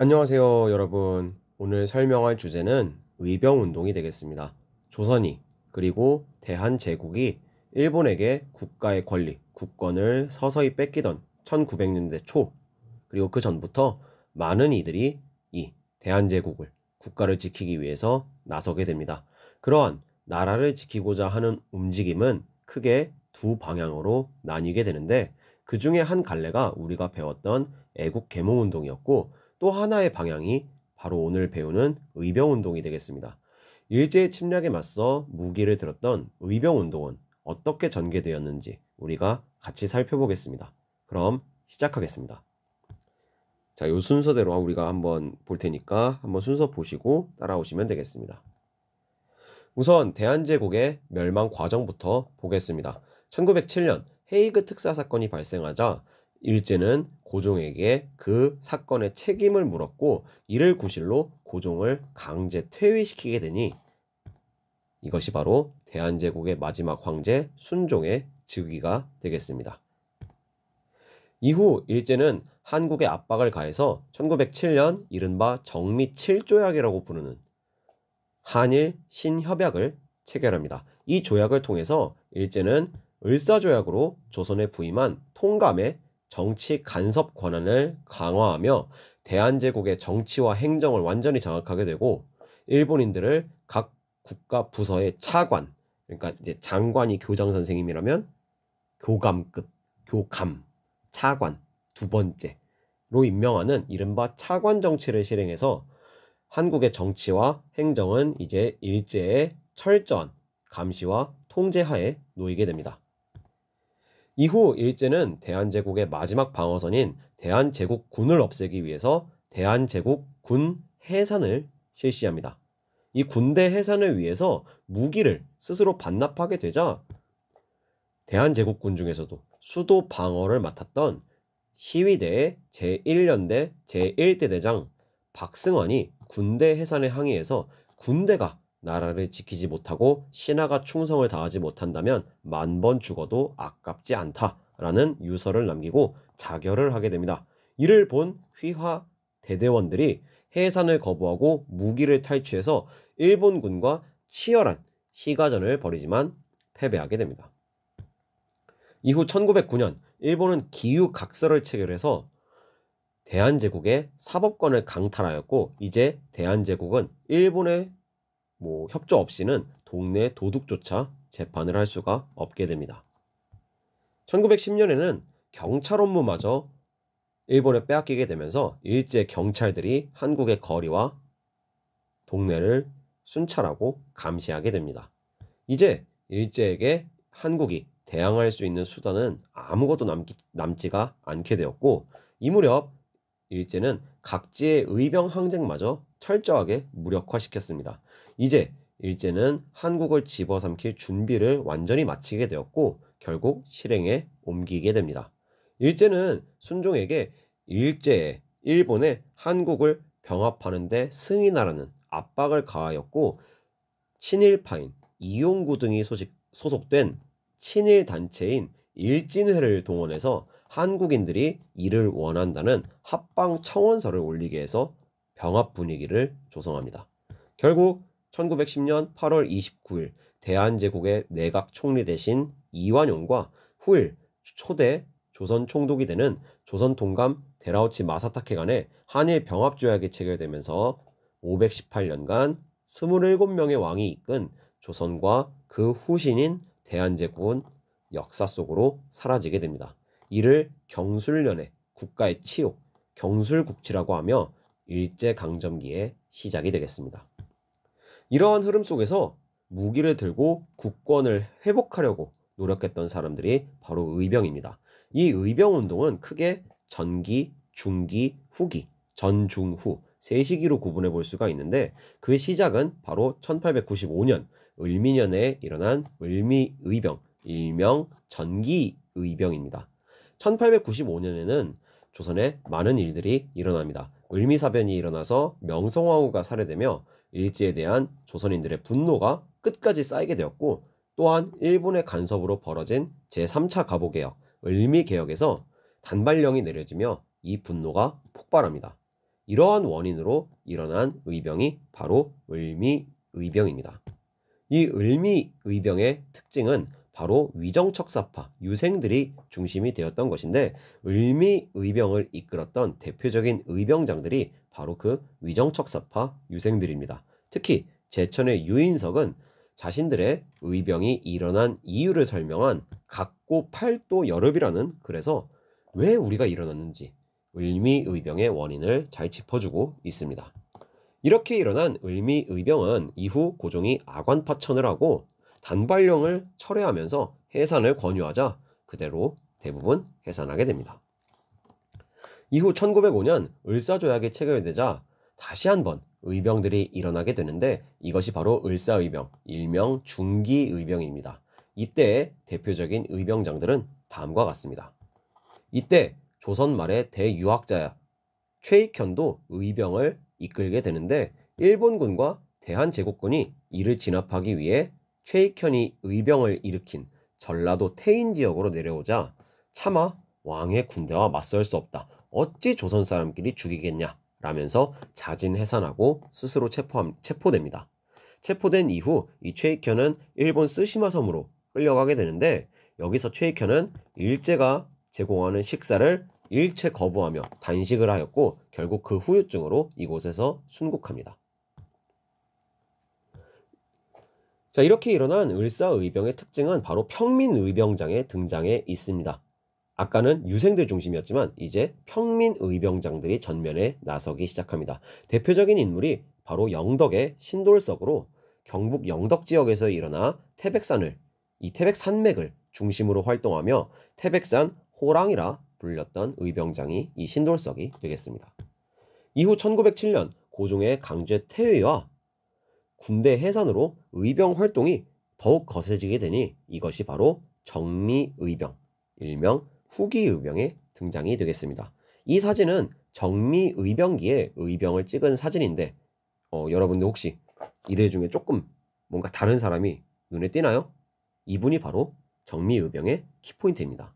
안녕하세요, 여러분. 오늘 설명할 주제는 의병운동이 되겠습니다. 조선이 그리고 대한제국이 일본에게 국가의 권리, 국권을 서서히 뺏기던 1900년대 초, 그리고 그 전부터 많은 이들이 이 대한제국을, 국가를 지키기 위해서 나서게 됩니다. 그러한 나라를 지키고자 하는 움직임은 크게 두 방향으로 나뉘게 되는데, 그 중에 한 갈래가 우리가 배웠던 애국개몽운동이었고, 또 하나의 방향이 바로 오늘 배우는 의병운동이 되겠습니다. 일제의 침략에 맞서 무기를 들었던 의병운동은 어떻게 전개되었는지 우리가 같이 살펴보겠습니다. 그럼 시작하겠습니다. 자, 이 순서대로 우리가 한번 볼 테니까 한번 순서 보시고 따라오시면 되겠습니다. 우선 대한제국의 멸망 과정부터 보겠습니다. 1907년 헤이그 특사 사건이 발생하자 일제는 고종에게 그 사건의 책임을 물었고, 이를 구실로 고종을 강제 퇴위시키게 되니 이것이 바로 대한제국의 마지막 황제 순종의 즉위가 되겠습니다. 이후 일제는 한국에 압박을 가해서 1907년 이른바 정미 7조약이라고 부르는 한일 신협약을 체결합니다. 이 조약을 통해서 일제는 을사조약으로 조선에 부임한 통감의 정치 간섭 권한을 강화하며 대한제국의 정치와 행정을 완전히 장악하게 되고, 일본인들을 각 국가 부서의 차관, 그러니까 이제 장관이 교장 선생님이라면 교감급, 교감, 차관 두 번째로 임명하는 이른바 차관 정치를 실행해서 한국의 정치와 행정은 이제 일제의 철저한 감시와 통제하에 놓이게 됩니다. 이후 일제는 대한제국의 마지막 방어선인 대한제국군을 없애기 위해서 대한제국군 해산을 실시합니다. 이 군대 해산을 위해서 무기를 스스로 반납하게 되자 대한제국군 중에서도 수도 방어를 맡았던 시위대의 제1연대 제1대 대장 박승환이 군대 해산에 항의해서 군대가 나라를 지키지 못하고 신하가 충성을 다하지 못한다면 10,000번 죽어도 아깝지 않다라는 유서를 남기고 자결을 하게 됩니다. 이를 본 휘하 대대원들이 해산을 거부하고 무기를 탈취해서 일본군과 치열한 시가전을 벌이지만 패배하게 됩니다. 이후 1909년 일본은 기유각서를 체결해서 대한제국의 사법권을 강탈하였고, 이제 대한제국은 일본의 협조 없이는 동네 도둑조차 재판을 할 수가 없게 됩니다. 1910년에는 경찰 업무마저 일본에 빼앗기게 되면서 일제 경찰들이 한국의 거리와 동네를 순찰하고 감시하게 됩니다. 이제 일제에게 한국이 대항할 수 있는 수단은 아무것도 남지가 않게 되었고, 이 무렵 일제는 각지의 의병 항쟁마저 철저하게 무력화시켰습니다. 이제 일제는 한국을 집어삼킬 준비를 완전히 마치게 되었고, 결국 실행에 옮기게 됩니다. 일제는 순종에게 일본에 한국을 병합하는 데 승인하라는 압박을 가하였고, 친일파인 이용구 등이 소속된 친일 단체인 일진회를 동원해서 한국인들이 이를 원한다는 합방 청원서를 올리게 해서 병합 분위기를 조성합니다. 결국 1910년 8월 29일 대한제국의 내각 총리 대신 이완용과 후일 초대 조선 총독이 되는 조선 통감 데라우치 마사타케 간의 한일 병합 조약이 체결되면서 518년간 27명의 왕이 이끈 조선과 그 후신인 대한제국은 역사 속으로 사라지게 됩니다. 이를 경술련의 국가의 치욕, 경술국치라고 하며 일제강점기의 시작이 되겠습니다. 이러한 흐름 속에서 무기를 들고 국권을 회복하려고 노력했던 사람들이 바로 의병입니다. 이 의병운동은 크게 전기, 중기, 후기, 전중후 세 시기로 구분해 볼 수가 있는데, 그 시작은 바로 1895년 을미년에 일어난 을미의병, 일명 전기의병입니다. 1895년에는 조선에 많은 일들이 일어납니다. 을미사변이 일어나서 명성황후가 살해되며 일제에 대한 조선인들의 분노가 끝까지 쌓이게 되었고, 또한 일본의 간섭으로 벌어진 제3차 가보개혁, 을미개혁에서 단발령이 내려지며 이 분노가 폭발합니다. 이러한 원인으로 일어난 의병이 바로 을미의병입니다. 이 을미의병의 특징은 바로 위정척사파 유생들이 중심이 되었던 것인데, 을미의병을 이끌었던 대표적인 의병장들이 바로 그 위정척사파 유생들입니다. 특히 제천의 유인석은 자신들의 의병이 일어난 이유를 설명한 각고 팔도 여릅이라는 글에서 왜 우리가 일어났는지 을미의병의 원인을 잘 짚어주고 있습니다. 이렇게 일어난 을미의병은 이후 고종이 아관파천을 하고 단발령을 철회하면서 해산을 권유하자 그대로 대부분 해산하게 됩니다. 이후 1905년 을사조약이 체결되자 다시 한번 의병들이 일어나게 되는데, 이것이 바로 을사의병, 일명 중기의병입니다. 이때의 대표적인 의병장들은 다음과 같습니다. 이때 조선 말의 대유학자야 최익현도 의병을 이끌게 되는데, 일본군과 대한제국군이 이를 진압하기 위해 최익현이 의병을 일으킨 전라도 태인 지역으로 내려오자 차마 왕의 군대와 맞설 수 없다, 어찌 조선 사람끼리 죽이겠냐 라면서 자진해산하고 스스로 체포됩니다. 체포된 이후 이 최익현은 일본 쓰시마 섬으로 끌려가게 되는데, 여기서 최익현은 일제가 제공하는 식사를 일체 거부하며 단식을 하였고 결국 그 후유증으로 이곳에서 순국합니다. 자, 이렇게 일어난 을사의병의 특징은 바로 평민의병장의 등장에 있습니다. 아까는 유생들 중심이었지만 이제 평민의병장들이 전면에 나서기 시작합니다. 대표적인 인물이 바로 영덕의 신돌석으로 경북 영덕 지역에서 일어나 이 태백산맥을 중심으로 활동하며 태백산 호랑이라 불렸던 의병장이 이 신돌석이 되겠습니다. 이후 1907년 고종의 강제 퇴위와 군대 해산으로 의병 활동이 더욱 거세지게 되니 이것이 바로 정미의병, 일명 후기의병의 등장이 되겠습니다. 이 사진은 정미의병기에 의병을 찍은 사진인데 여러분들 혹시 이들 중에 조금 뭔가 다른 사람이 눈에 띄나요? 이분이 바로 정미의병의 키포인트입니다.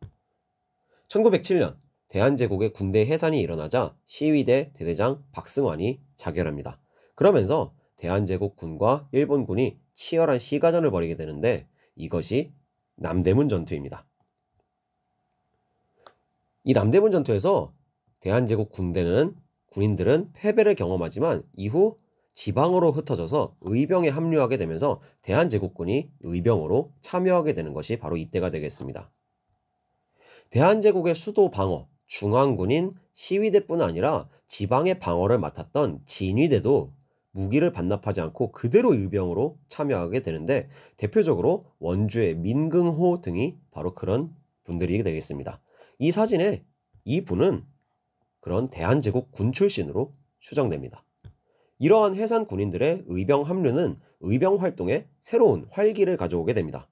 1907년 대한제국의 군대 해산이 일어나자 시위대 대대장 박승환이 자결합니다. 그러면서 대한제국 군과 일본군이 치열한 시가전을 벌이게 되는데, 이것이 남대문 전투입니다. 이 남대문 전투에서 대한제국 군인들은 패배를 경험하지만 이후 지방으로 흩어져서 의병에 합류하게 되면서 대한제국군이 의병으로 참여하게 되는 것이 바로 이때가 되겠습니다. 대한제국의 수도 방어, 중앙군인 시위대뿐 아니라 지방의 방어를 맡았던 진위대도 무기를 반납하지 않고 그대로 의병으로 참여하게 되는데, 대표적으로 원주의 민긍호 등이 바로 그런 분들이 되겠습니다. 이 사진에 이 분은 그런 대한제국 군 출신으로 추정됩니다. 이러한 해산 군인들의 의병 합류는 의병 활동에 새로운 활기를 가져오게 됩니다.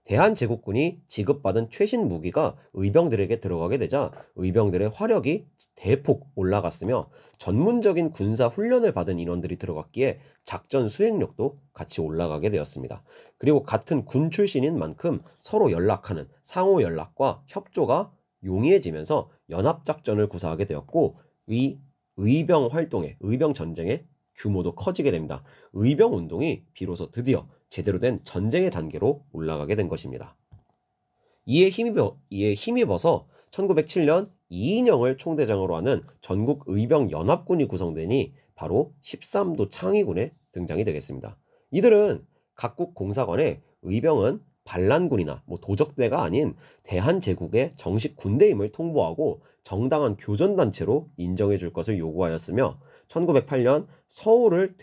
대한제국군이 지급받은 최신 무기가 의병들에게 들어가게 되자 의병들의 화력이 대폭 올라갔으며 전문적인 군사 훈련을 받은 인원들이 들어갔기에 작전 수행력도 같이 올라가게 되었습니다. 그리고 같은 군 출신인 만큼 서로 연락하는 상호 연락과 협조가 용이해지면서 연합작전을 구사하게 되었고, 이 의병 활동의 의병 전쟁의 규모도 커지게 됩니다. 의병 운동이 비로소 드디어 제대로 된 전쟁의 단계로 올라가게 된 것입니다. 이에 힘입어서 1907년 이인영을 총대장으로 하는 전국 의병 연합군이 구성되니 바로 13도 창의군의 등장이 되겠습니다. 이들은 각국 공사관에 의병은 반란군이나 도적대가 아닌 대한제국의 정식 군대임을 통보하고 정당한 교전단체로 인정해 줄 것을 요구하였으며, 1908년 서울을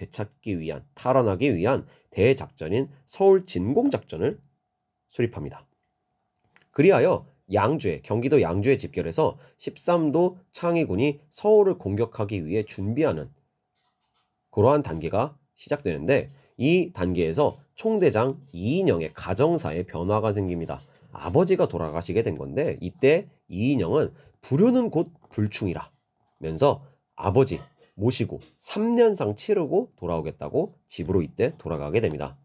탈환하기 위한 대작전인 서울 진공작전을 수립합니다. 그리하여 경기도 양주에 집결해서 13도 창의군이 서울을 공격하기 위해 준비하는 그러한 단계가 시작되는데, 이 단계에서 총대장 이인영의 가정사에 변화가 생깁니다. 아버지가 돌아가시게 된 건데, 이때 이인영은 불효는 곧 불충이라면서 아버지 모시고 3년상 치르고 돌아오겠다고 집으로 이때 돌아가게 됩니다.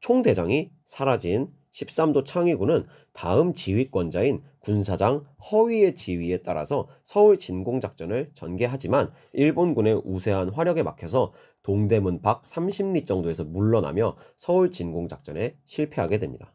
총대장이 사라진 13도 창위군은 다음 지휘권자인 군사장 허위의 지휘에 따라서 서울 진공작전을 전개하지만 일본군의 우세한 화력에 막혀서 동대문 밖 30리 정도에서 물러나며 서울 진공작전에 실패하게 됩니다.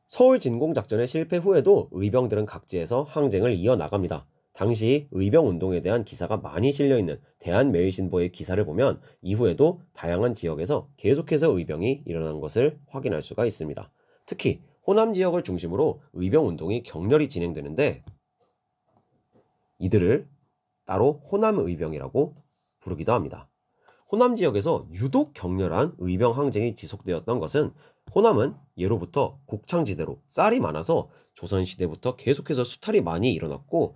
서울 진공작전의 실패 후에도 의병들은 각지에서 항쟁을 이어나갑니다. 당시 의병운동에 대한 기사가 많이 실려있는 대한매일신보의 기사를 보면 이후에도 다양한 지역에서 계속해서 의병이 일어난 것을 확인할 수가 있습니다. 특히 호남 지역을 중심으로 의병운동이 격렬히 진행되는데 이들을 따로 호남의병이라고 부르기도 합니다. 호남 지역에서 유독 격렬한 의병 항쟁이 지속되었던 것은 호남은 예로부터 곡창지대로 쌀이 많아서 조선시대부터 계속해서 수탈이 많이 일어났고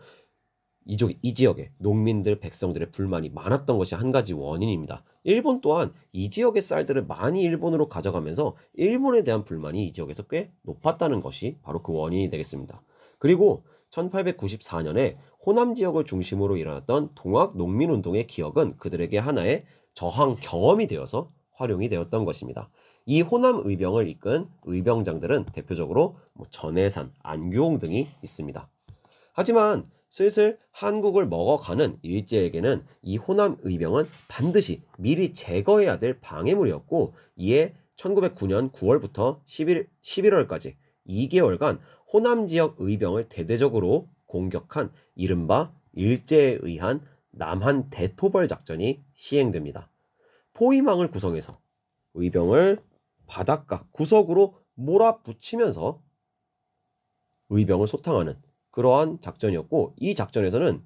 이 지역에 농민들, 백성들의 불만이 많았던 것이 한 가지 원인입니다. 일본 또한 이 지역의 쌀들을 많이 일본으로 가져가면서 일본에 대한 불만이 이 지역에서 꽤 높았다는 것이 바로 그 원인이 되겠습니다. 그리고 1894년에 호남 지역을 중심으로 일어났던 동학 농민운동의 기억은 그들에게 하나의 저항 경험이 되어서 활용이 되었던 것입니다. 이 호남 의병을 이끈 의병장들은 대표적으로 전해산, 안규홍 등이 있습니다. 하지만 슬슬 한국을 먹어가는 일제에게는 이 호남 의병은 반드시 미리 제거해야 될 방해물이었고 이에 1909년 9월부터 11월까지 2개월간 호남 지역 의병을 대대적으로 공격한 이른바 일제에 의한 남한 대토벌 작전이 시행됩니다. 포위망을 구성해서 의병을 바닷가 구석으로 몰아붙이면서 의병을 소탕하는 그러한 작전이었고 이 작전에서는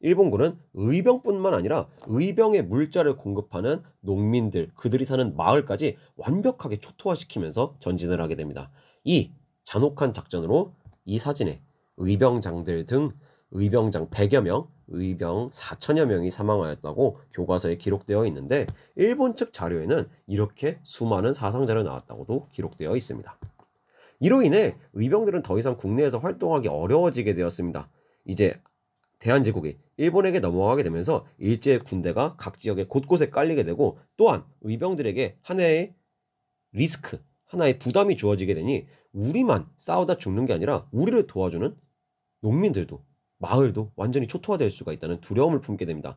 일본군은 의병뿐만 아니라 의병의 물자를 공급하는 농민들, 그들이 사는 마을까지 완벽하게 초토화시키면서 전진을 하게 됩니다. 이 잔혹한 작전으로 이 사진에 의병장들 등 의병장 100여 명, 의병 4천여 명이 사망하였다고 교과서에 기록되어 있는데 일본 측 자료에는 이렇게 수많은 사상자를 나왔다고도 기록되어 있습니다. 이로 인해 의병들은 더 이상 국내에서 활동하기 어려워지게 되었습니다. 이제 대한제국이 일본에게 넘어가게 되면서 일제의 군대가 각 지역에 곳곳에 깔리게 되고 또한 의병들에게 하나의 리스크, 하나의 부담이 주어지게 되니 우리만 싸우다 죽는 게 아니라 우리를 도와주는 농민들도 마을도 완전히 초토화될 수가 있다는 두려움을 품게 됩니다.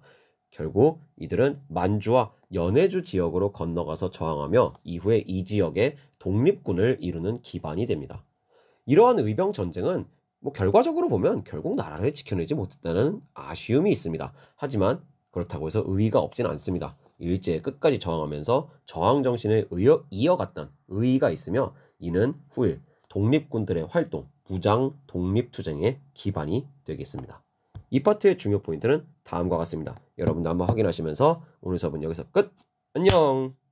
결국 이들은 만주와 연해주 지역으로 건너가서 저항하며 이후에 이 지역에 독립군을 이루는 기반이 됩니다. 이러한 의병 전쟁은 결과적으로 보면 결국 나라를 지켜내지 못했다는 아쉬움이 있습니다. 하지만 그렇다고 해서 의의가 없진 않습니다. 일제에 끝까지 저항하면서 저항 정신을 이어갔던 의의가 있으며 이는 후일 독립군들의 활동, 부장 독립투쟁의 기반이 되겠습니다. 이 파트의 중요 포인트는 다음과 같습니다. 여러분도 한번 확인하시면서 오늘 수업은 여기서 끝! 안녕!